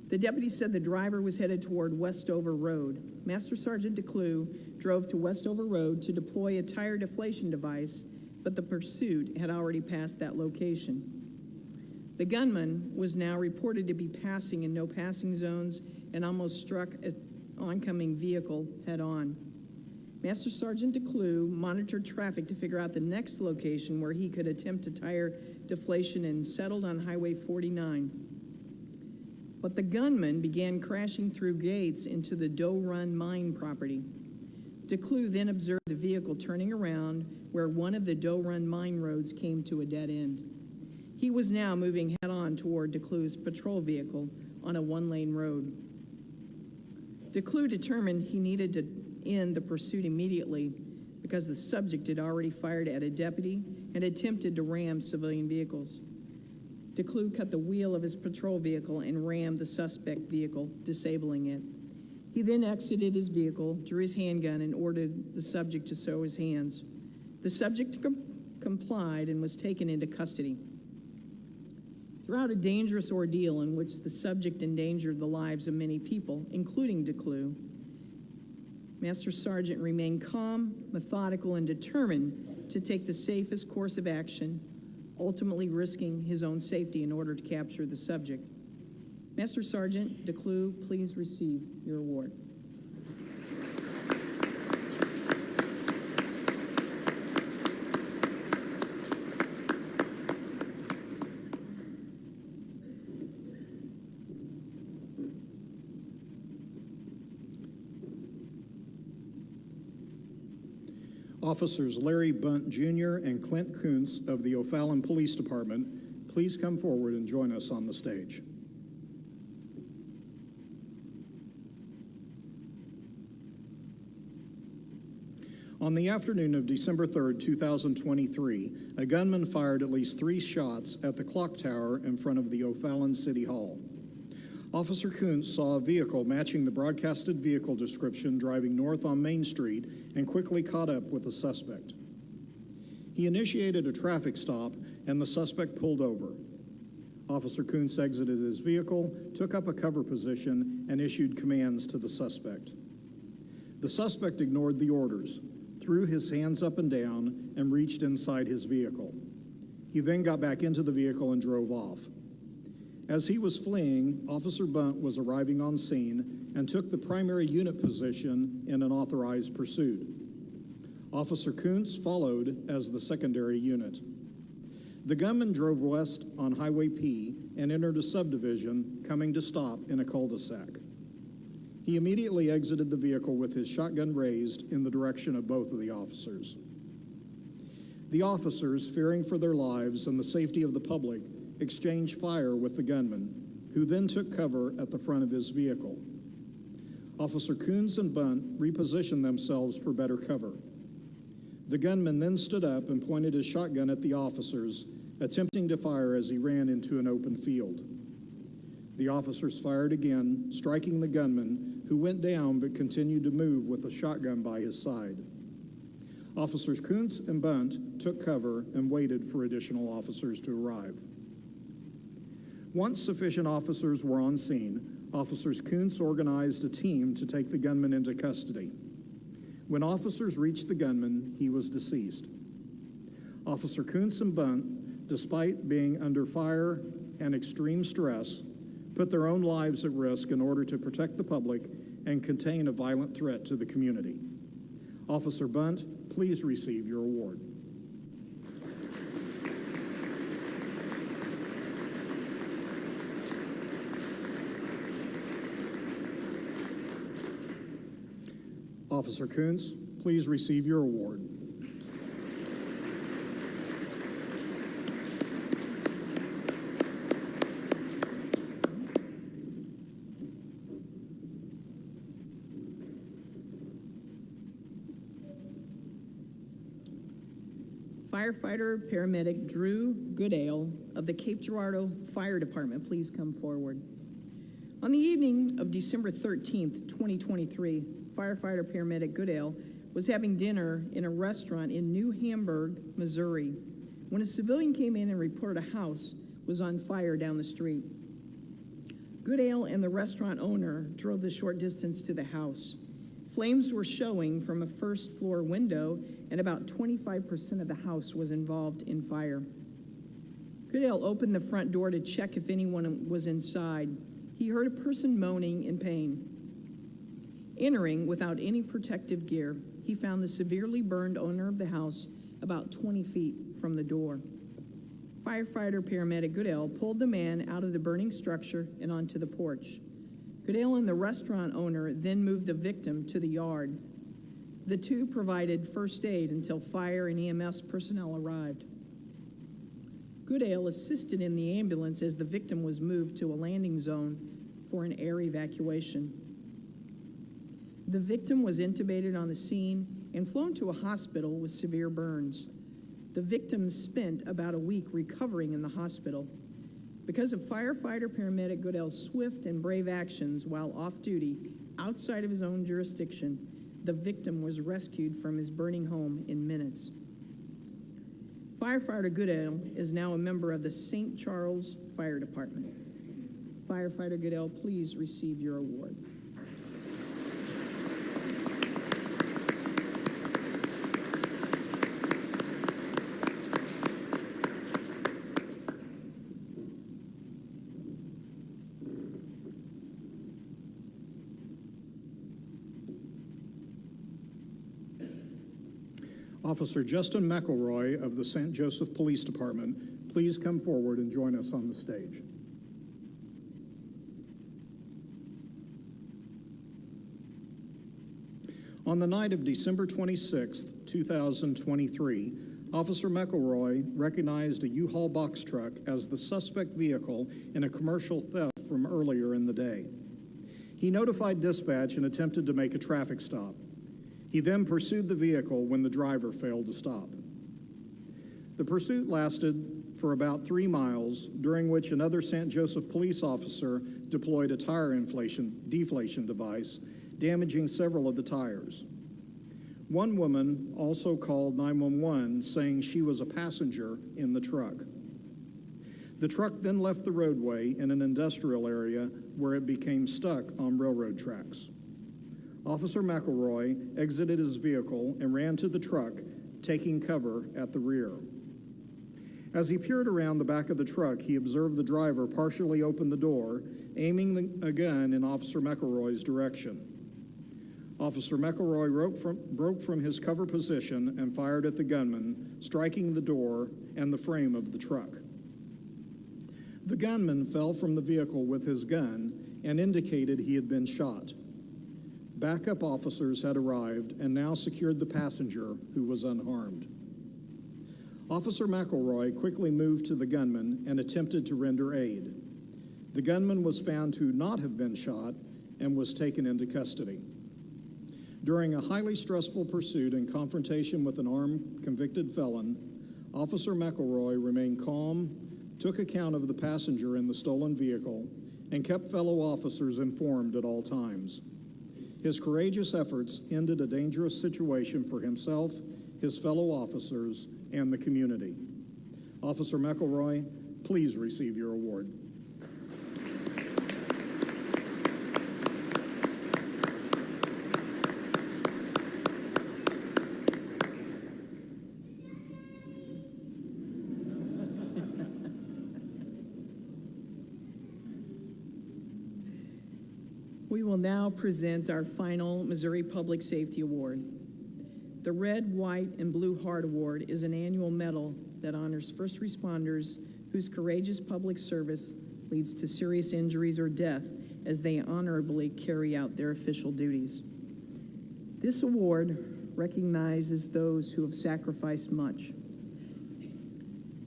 The deputy said the driver was headed toward Westover Road. Master Sergeant DeClue drove to Westover Road to deploy a tire deflation device, but the pursuit had already passed that location. The gunman was now reported to be passing in no passing zones and almost struck an oncoming vehicle head-on. Master Sergeant DeClue monitored traffic to figure out the next location where he could attempt a tire deflation and settled on Highway 49. But the gunman began crashing through gates into the Doe Run mine property. DeClue then observed the vehicle turning around where one of the Doe Run mine roads came to a dead end. He was now moving head-on toward DeClue's patrol vehicle on a one-lane road. DeClue determined he needed to end the pursuit immediately because the subject had already fired at a deputy and attempted to ram civilian vehicles. DeClue cut the wheel of his patrol vehicle and rammed the suspect vehicle, disabling it. He then exited his vehicle, drew his handgun, and ordered the subject to show his hands. The subject complied and was taken into custody. Throughout a dangerous ordeal in which the subject endangered the lives of many people, including DeClue, Master Sergeant remained calm, methodical, and determined to take the safest course of action, ultimately risking his own safety in order to capture the subject. Master Sergeant DeClue, please receive your award. Officers Larry Bunt Jr. and Clint Kuntz of the O'Fallon Police Department, please come forward and join us on the stage. On the afternoon of December 3rd, 2023, a gunman fired at least 3 shots at the clock tower in front of the O'Fallon City Hall. Officer Kuntz saw a vehicle matching the broadcasted vehicle description driving north on Main Street and quickly caught up with the suspect. He initiated a traffic stop and the suspect pulled over. Officer Kuntz exited his vehicle, took up a cover position, and issued commands to the suspect. The suspect ignored the orders, threw his hands up and down, and reached inside his vehicle. He then got back into the vehicle and drove off. As he was fleeing, Officer Bunt was arriving on scene and took the primary unit position in an authorized pursuit. Officer Kuntz followed as the secondary unit. The gunman drove west on Highway P and entered a subdivision, coming to stop in a cul-de-sac. He immediately exited the vehicle with his shotgun raised in the direction of both of the officers. The officers, fearing for their lives and the safety of the public, exchanged fire with the gunman, who then took cover at the front of his vehicle. Officer Kuntz and Bunt repositioned themselves for better cover. The gunman then stood up and pointed his shotgun at the officers, attempting to fire as he ran into an open field. The officers fired again, striking the gunman, who went down but continued to move with the shotgun by his side. Officers Kuntz and Bunt took cover and waited for additional officers to arrive. Once sufficient officers were on scene, Officers Kuntz organized a team to take the gunman into custody. When officers reached the gunman, he was deceased. Officer Kuntz and Bunt, despite being under fire and extreme stress, put their own lives at risk in order to protect the public and contain a violent threat to the community. Officer Bunt, please receive your award. Officer Kuntz, please receive your award. Firefighter paramedic Drew Goodale of the Cape Girardeau Fire Department, please come forward. On the evening of December 13th, 2023, firefighter paramedic Goodale was having dinner in a restaurant in New Hamburg, Missouri, when a civilian came in and reported a house was on fire down the street. Goodale and the restaurant owner drove the short distance to the house. Flames were showing from a first-floor window, and about 25% of the house was involved in fire. Goodale opened the front door to check if anyone was inside. He heard a person moaning in pain. Entering without any protective gear, he found the severely burned owner of the house about 20 feet from the door. Firefighter paramedic Goodale pulled the man out of the burning structure and onto the porch. Goodale and the restaurant owner then moved the victim to the yard. The two provided first aid until fire and EMS personnel arrived. Goodale assisted in the ambulance as the victim was moved to a landing zone for an air evacuation. The victim was intubated on the scene and flown to a hospital with severe burns. The victim spent about a week recovering in the hospital. Because of firefighter paramedic Goodale's swift and brave actions while off duty outside of his own jurisdiction, the victim was rescued from his burning home in minutes. Firefighter Goodale is now a member of the St. Charles Fire Department. Firefighter Goodale, please receive your award. Officer Justin McElroy of the St. Joseph Police Department, please come forward and join us on the stage. On the night of December 26, 2023, Officer McElroy recognized a U-Haul box truck as the suspect vehicle in a commercial theft from earlier in the day. He notified dispatch and attempted to make a traffic stop. He then pursued the vehicle when the driver failed to stop. The pursuit lasted for about 3 miles, during which another St. Joseph police officer deployed a tire deflation device, damaging several of the tires. One woman also called 911, saying she was a passenger in the truck. The truck then left the roadway in an industrial area where it became stuck on railroad tracks. Officer McElroy exited his vehicle and ran to the truck, taking cover at the rear. As he peered around the back of the truck, he observed the driver partially open the door, aiming a gun in Officer McElroy's direction. Officer McElroy broke from his cover position and fired at the gunman, striking the door and the frame of the truck. The gunman fell from the vehicle with his gun and indicated he had been shot. Backup officers had arrived and now secured the passenger, who was unharmed. Officer McElroy quickly moved to the gunman and attempted to render aid. The gunman was found to not have been shot and was taken into custody. During a highly stressful pursuit and confrontation with an armed convicted felon, Officer McElroy remained calm, took account of the passenger in the stolen vehicle, and kept fellow officers informed at all times. His courageous efforts ended a dangerous situation for himself, his fellow officers, and the community. Officer McElroy, please receive your award. We will now present our final Missouri Public Safety Award. The Red, White, and Blue Heart Award is an annual medal that honors first responders whose courageous public service leads to serious injuries or death as they honorably carry out their official duties. This award recognizes those who have sacrificed much.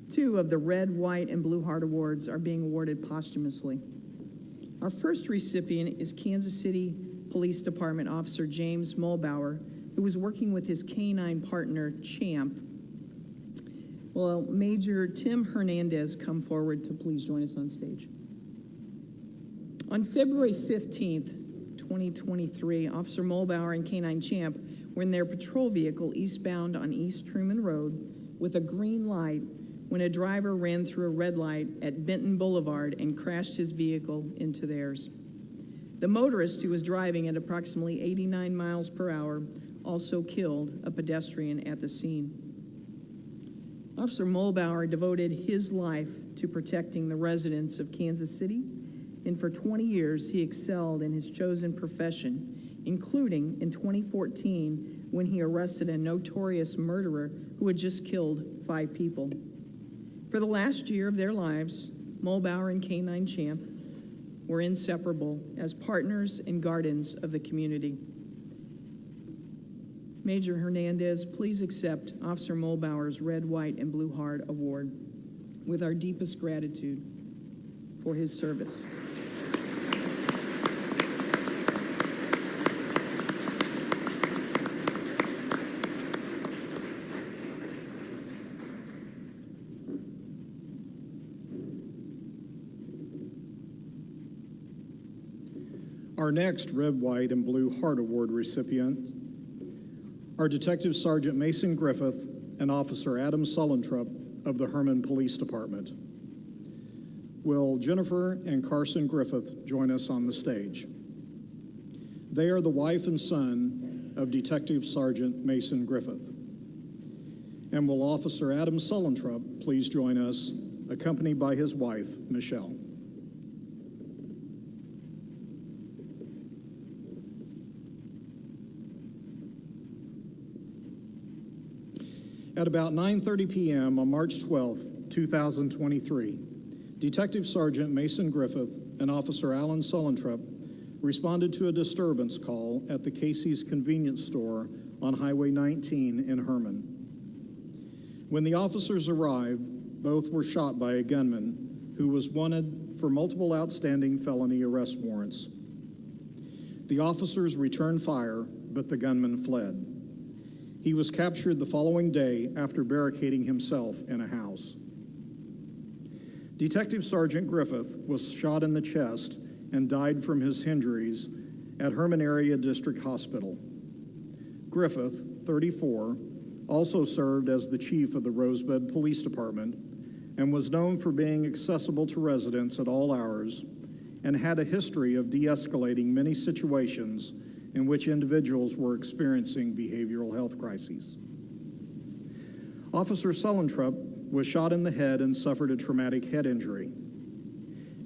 2 of the Red, White, and Blue Heart Awards are being awarded posthumously. Our first recipient is Kansas City Police Department Officer James Mulbauer, who was working with his canine partner, Champ. Will Major Tim Hernandez come forward to please join us on stage? On February 15th, 2023, Officer Mulbauer and K-9 Champ were in their patrol vehicle eastbound on East Truman Road with a green light when a driver ran through a red light at Benton Boulevard and crashed his vehicle into theirs. The motorist, who was driving at approximately 89 miles per hour, also killed a pedestrian at the scene. Officer Mulbauer devoted his life to protecting the residents of Kansas City, and for 20 years he excelled in his chosen profession, including in 2014 when he arrested a notorious murderer who had just killed 5 people. For the last year of their lives, Mulbauer and K-9 Champ were inseparable as partners and guardians of the community. Major Hernandez, please accept Officer Mulbauer's Red, White, and Blue Heart Award with our deepest gratitude for his service. Our next Red, White, and Blue Heart Award recipient are Detective Sergeant Mason Griffith and Officer Adam Sullentrup of the Herman Police Department. Will Jennifer and Karsten Griffith join us on the stage? They are the wife and son of Detective Sergeant Mason Griffith. And will Officer Adam Sullentrup please join us, accompanied by his wife, Michelle? At about 9:30 p.m. on March 12, 2023, Detective Sergeant Mason Griffith and Officer Alan Sullentrup responded to a disturbance call at the Casey's convenience store on Highway 19 in Herman. When the officers arrived, both were shot by a gunman who was wanted for multiple outstanding felony arrest warrants. The officers returned fire, but the gunman fled. He was captured the following day after barricading himself in a house. Detective Sergeant Griffith was shot in the chest and died from his injuries at Herman Area District Hospital. Griffith, 34, also served as the chief of the Rosebud Police Department and was known for being accessible to residents at all hours and had a history of de-escalating many situations in which individuals were experiencing behavioral health crises. Officer Sullentrup was shot in the head and suffered a traumatic head injury.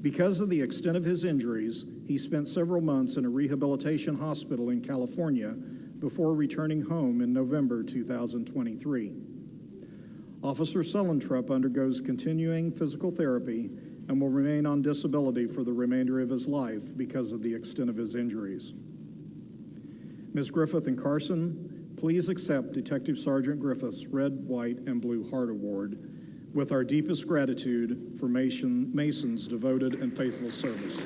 Because of the extent of his injuries, he spent several months in a rehabilitation hospital in California before returning home in November 2023. Officer Sullentrup undergoes continuing physical therapy and will remain on disability for the remainder of his life because of the extent of his injuries. Ms. Griffith and Karsten, please accept Detective Sergeant Griffith's Red, White, and Blue Heart Award with our deepest gratitude for Mason's devoted and faithful service.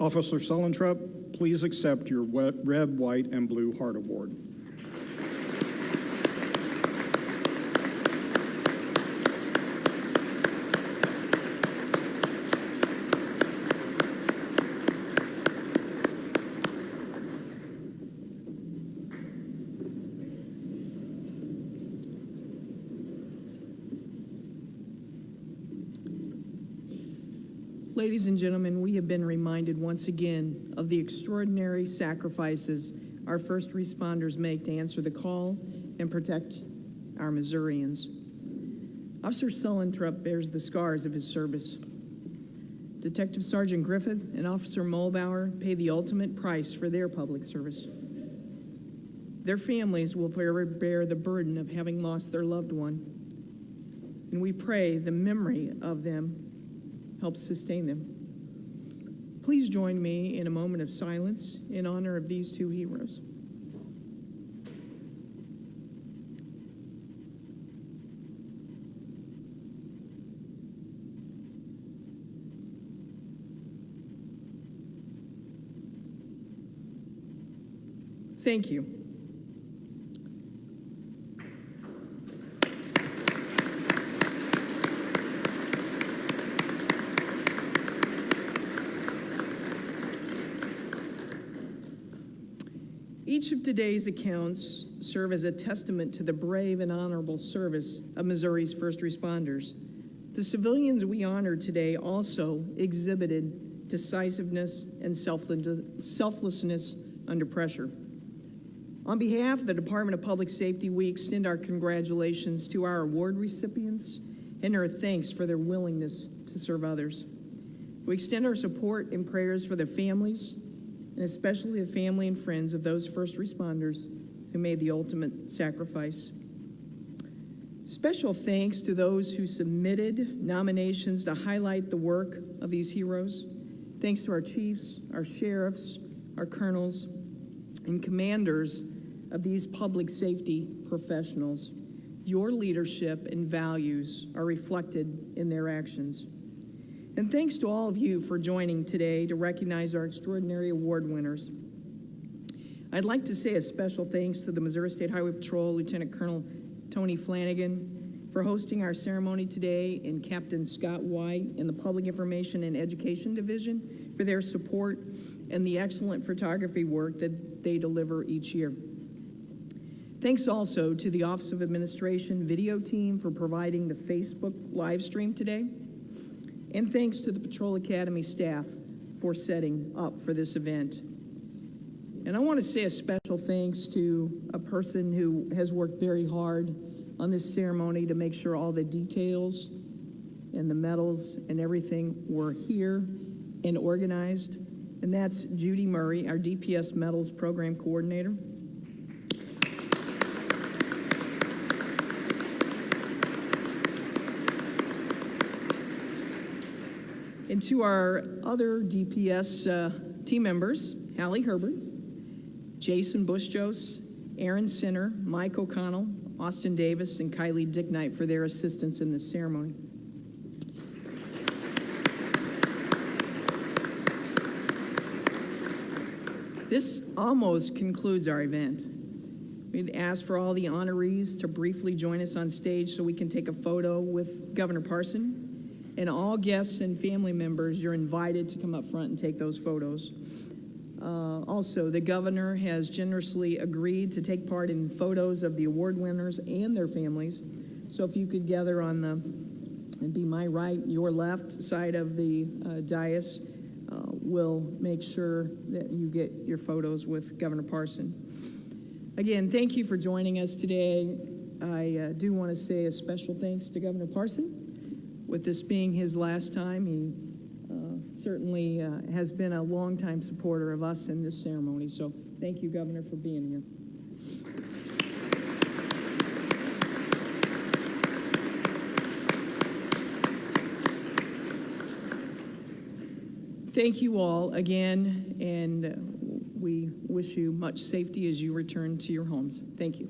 Officer Sullentrup, please accept your Red, White, and Blue Heart Award. Ladies and gentlemen, we have been reminded once again of the extraordinary sacrifices our first responders make to answer the call and protect our Missourians. Officer Sullentrup bears the scars of his service. Detective Sergeant Griffith and Officer Mulbauer pay the ultimate price for their public service. Their families will forever bear the burden of having lost their loved one, and we pray the memory of them helps sustain them. Please join me in a moment of silence in honor of these two heroes. Thank you. Each of today's accounts serve as a testament to the brave and honorable service of Missouri's first responders. The civilians we honor today also exhibited decisiveness and selflessness under pressure. On behalf of the Department of Public Safety, we extend our congratulations to our award recipients and our thanks for their willingness to serve others. We extend our support and prayers for their families, and especially the family and friends of those first responders who made the ultimate sacrifice. Special thanks to those who submitted nominations to highlight the work of these heroes. Thanks to our chiefs, our sheriffs, our colonels, and commanders of these public safety professionals. Your leadership and values are reflected in their actions. And thanks to all of you for joining today to recognize our extraordinary award winners. I'd like to say a special thanks to the Missouri State Highway Patrol, Lieutenant Colonel Tony Flanagan, for hosting our ceremony today, and Captain Scott White in the Public Information and Education Division for their support and the excellent photography work that they deliver each year. Thanks also to the Office of Administration video team for providing the Facebook live stream today. And thanks to the Patrol Academy staff for setting up for this event. And I want to say a special thanks to a person who has worked very hard on this ceremony to make sure all the details and the medals and everything were here and organized. And that's Judy Murray, our DPS Medals Program Coordinator. And to our other DPS team members, Hallie Herbert, Jason Bushjos, Aaron Sinner, Mike O'Connell, Austin Davis, and Kylie Dicknight for their assistance in this ceremony. This almost concludes our event. We'd ask for all the honorees to briefly join us on stage so we can take a photo with Governor Parson. And all guests and family members, you're invited to come up front and take those photos. Also, the governor has generously agreed to take part in photos of the award winners and their families. So if you could gather on the, and be my right, your left side of the dais, we'll make sure that you get your photos with Governor Parson. Again, thank you for joining us today. I do want to say a special thanks to Governor Parson. With this being his last time, he certainly has been a longtime supporter of us in this ceremony. So thank you, Governor, for being here. Thank you all again, and we wish you much safety as you return to your homes. Thank you.